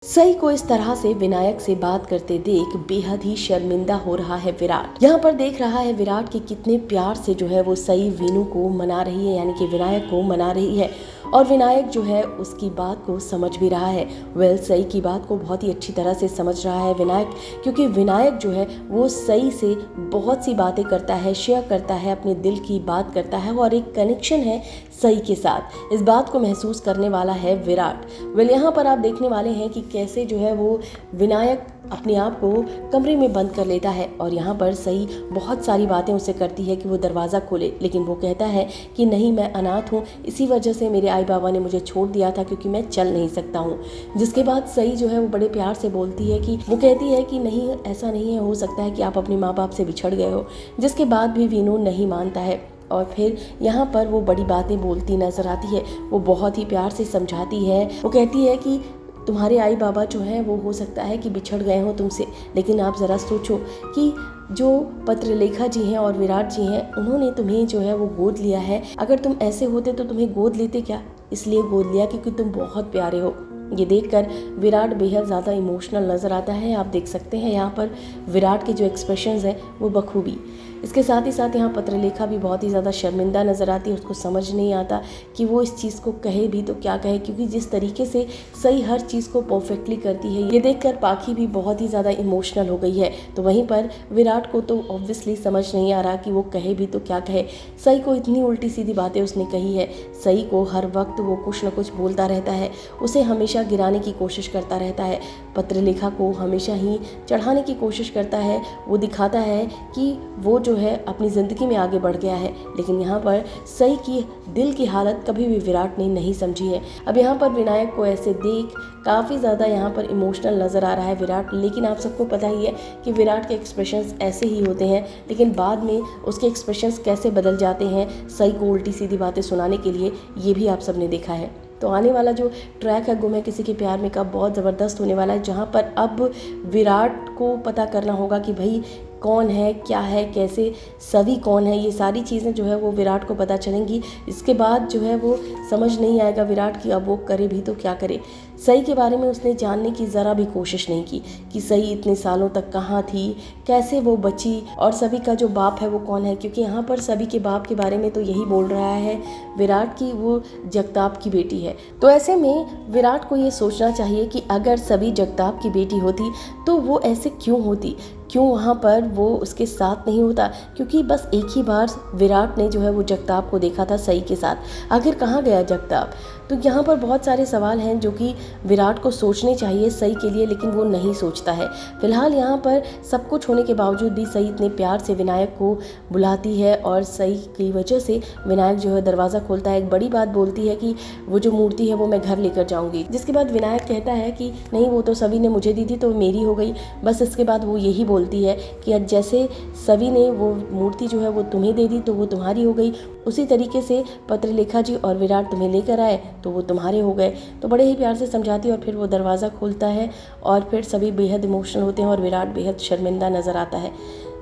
सई को इस तरह से विनायक से बात करते देख बेहद ही शर्मिंदा हो रहा है विराट। यहाँ पर देख रहा है विराट कि कितने प्यार से जो है वो सई वीनू को मना रही है, यानी कि विनायक को मना रही है और विनायक जो है उसकी बात को समझ भी रहा है। सई की बात को बहुत ही अच्छी तरह से समझ रहा है विनायक, क्योंकि विनायक जो है वो सई से बहुत सी बातें करता है, शेयर करता है, अपने दिल की बात करता है और एक कनेक्शन है सई के साथ। इस बात को महसूस करने वाला है विराट। यहाँ पर आप देखने वाले हैं कि कैसे जो है वो विनायक अपने आप को कमरे में बंद कर लेता है और यहाँ पर सई बहुत सारी बातें उससे करती है कि वो दरवाज़ा खोले, लेकिन वो कहता है कि नहीं, मैं अनाथ हूँ, इसी वजह से मेरे आई बाबा ने मुझे छोड़ दिया था क्योंकि मैं चल नहीं सकता हूँ। जिसके बाद सई जो है वो बड़े प्यार से बोलती है कि वो कहती है कि नहीं, ऐसा नहीं है, हो सकता है कि आप अपने माँ बाप से बिछड़ गए हो। जिसके बाद भी वीनू नहीं मानता है और फिर यहाँ पर वो बड़ी बातें बोलती नजर आती है। वो बहुत ही प्यार से समझाती है। वो कहती है कि तुम्हारे आई बाबा जो हैं वो हो सकता है कि बिछड़ गए हों तुमसे, लेकिन आप ज़रा सोचो कि जो पत्रलेखा जी हैं और विराट जी हैं, उन्होंने तुम्हें जो है वो गोद लिया है। अगर तुम ऐसे होते तो तुम्हें गोद लेते क्या? इसलिए गोद लिया क्योंकि तुम बहुत प्यारे हो। ये देखकर विराट बेहद ज़्यादा इमोशनल नज़र आता है। आप देख सकते हैं यहाँ पर विराट के जो एक्सप्रेशंस हैं वो बखूबी। इसके साथ ही साथ यहाँ पत्रलेखा भी बहुत ही ज़्यादा शर्मिंदा नज़र आती है। उसको समझ नहीं आता कि वो इस चीज़ को कहे भी तो क्या कहे, क्योंकि जिस तरीके से सई हर चीज़ को परफेक्टली करती है, ये देखकर पाखी भी बहुत ही ज़्यादा इमोशनल हो गई है। तो वहीं पर विराट को तो ऑब्वियसली समझ नहीं आ रहा कि वो कहे भी तो क्या कहे। सई को इतनी उल्टी सीधी बातें उसने कही है। सई को हर वक्त वो कुछ न कुछ बोलता रहता है, उसे हमेशा गिराने की कोशिश करता रहता है, पत्रलेखा को हमेशा ही चढ़ाने की कोशिश करता है। वो दिखाता है कि वो जो है अपनी ज़िंदगी में आगे बढ़ गया है, लेकिन यहाँ पर सई की दिल की हालत कभी भी विराट ने नहीं समझी है। अब यहाँ पर विनायक को ऐसे देख काफ़ी ज़्यादा यहाँ पर इमोशनल नज़र आ रहा है विराट, लेकिन आप सबको पता ही है कि विराट के एक्सप्रेशंस ऐसे ही होते हैं, लेकिन बाद में उसके एक्सप्रेशंस कैसे बदल जाते हैं सई को उल्टी सीधी बातें सुनाने के लिए, ये भी आप सबने देखा है। तो आने वाला जो ट्रैक है गुम है किसी के प्यार में का बहुत ज़बरदस्त होने वाला है, जहाँ पर अब विराट को पता करना होगा कि भाई कौन है, क्या है, कैसे, सभी कौन है, ये सारी चीज़ें जो है वो विराट को पता चलेंगी। इसके बाद जो है वो समझ नहीं आएगा विराट कि अब वो करे भी तो क्या करे। सई के बारे में उसने जानने की ज़रा भी कोशिश नहीं की कि सई इतने सालों तक कहाँ थी, कैसे वो बची और सभी का जो बाप है वो कौन है, क्योंकि यहाँ पर सभी के बाप के बारे में तो यही बोल रहा है विराट की वो जगताप की बेटी है। तो ऐसे में विराट को ये सोचना चाहिए कि अगर सभी जगताप की बेटी होती तो वो ऐसे क्यों होती, क्यों वहाँ पर वो उसके साथ नहीं होता, क्योंकि बस एक ही बार विराट ने जो है वो जगताप को देखा था सई के साथ। आखिर कहाँ गया जगताप? तो यहाँ पर बहुत सारे सवाल हैं जो कि विराट को सोचने चाहिए सई के लिए, लेकिन वो नहीं सोचता है। फिलहाल यहाँ पर सब कुछ होने के बावजूद भी सई इतने प्यार से विनायक को बुलाती है और सई की वजह से विनायक जो है दरवाज़ा खोलता है। एक बड़ी बात बोलती है कि वो जो मूर्ति है वो मैं घर लेकर जाऊँगी, जिसके बाद विनायक कहता है कि नहीं, वो तो सभी ने मुझे दी थी तो मेरी हो गई। बस इसके बाद वो यही बोलती है कि जैसे सभी ने वो मूर्ति जो है वो तुम्हें दे दी तो वो तुम्हारी हो गई, उसी तरीके से पत्रलेखा जी और विराट तुम्हें लेकर आए तो वो तुम्हारे हो गए। तो बड़े ही प्यार से समझाती है और फिर वो दरवाज़ा खोलता है और फिर सभी बेहद इमोशनल होते हैं और विराट बेहद शर्मिंदा नज़र आता है।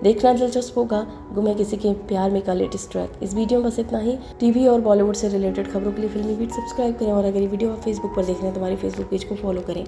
देखना दिलचस्प होगा गुम है किसी के प्यार में का लेटेस्ट ट्रैक। इस वीडियो में बस इतना ही। टीवी और बॉलीवुड से रिलेटेड खबरों के लिए फिल्मी बीट सब्सक्राइब करें और अगर ये वीडियो आप फेसबुक पर देख रहे हैं तो हमारे फेसबुक पेज को फॉलो करें।